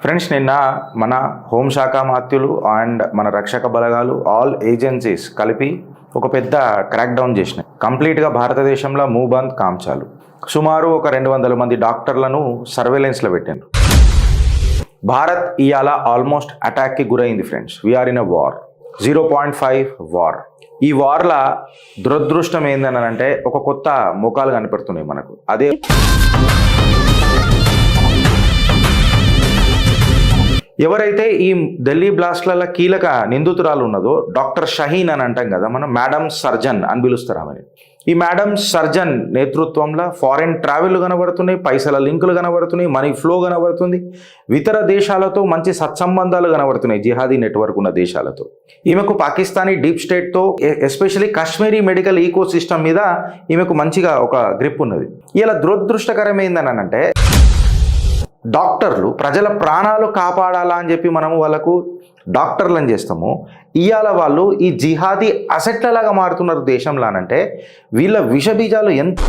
Friends, నిన్న మన హోంశాఖ మాత్యులు అండ్ మన రక్షక బలగాలు ఆల్ ఏజెన్సీస్ కలిపి ఒక పెద్ద క్రాక్ డౌన్ చేసినాయి. కంప్లీట్గా భారతదేశంలో మూబంద్ కాంచాలు సుమారు ఒక 200 మంది డాక్టర్లను సర్వేలెన్స్లో పెట్టారు. భారత్ ఇవాళ ఆల్మోస్ట్ అటాక్కి గురైంది. Friends, we are in a war, 0.5 war. ఈ వార్ల దురదృష్టం ఏందని అంటే ఒక కొత్త ముఖాలు కనపడుతున్నాయి మనకు. అదే ఎవరైతే ఈ ఢిల్లీ బ్లాస్ట్ల కీలక నిందితురాలు ఉన్నదో డాక్టర్ షహీన్ అని అంటాం కదా మనం, మేడం సర్జన్ అని పిలుస్తారు ఆమెని. ఈ మేడం సర్జన్ నేతృత్వంలో ఫారెన్ ట్రావెల్ కనబడుతున్నాయి, పైసల లింకులు కనబడుతున్నాయి, మనీ ఫ్లో కనబడుతుంది, ఇతర దేశాలతో మంచి సత్సంబంధాలు కనబడుతున్నాయి, జిహాదీ నెట్వర్క్ ఉన్న దేశాలతో. ఈమెకు పాకిస్తానీ డీప్ స్టేట్తో especially Kashmiri medical ecosystem మీద ఈమెకు మంచిగా ఒక గ్రిప్ ఉన్నది. ఇలా దురదృష్టకరం ఏందని అంటే డాక్టర్లు ప్రజల ప్రాణాలు కాపాడాలా అని చెప్పి మనము వాళ్ళకు డాక్టర్లను చేస్తాము. ఇవాళ వాళ్ళు ఈ జిహాదీ అసెట్లలాగా మారుతున్నారు దేశంలో. అంటే వీళ్ళ విషబీజాలు ఎంత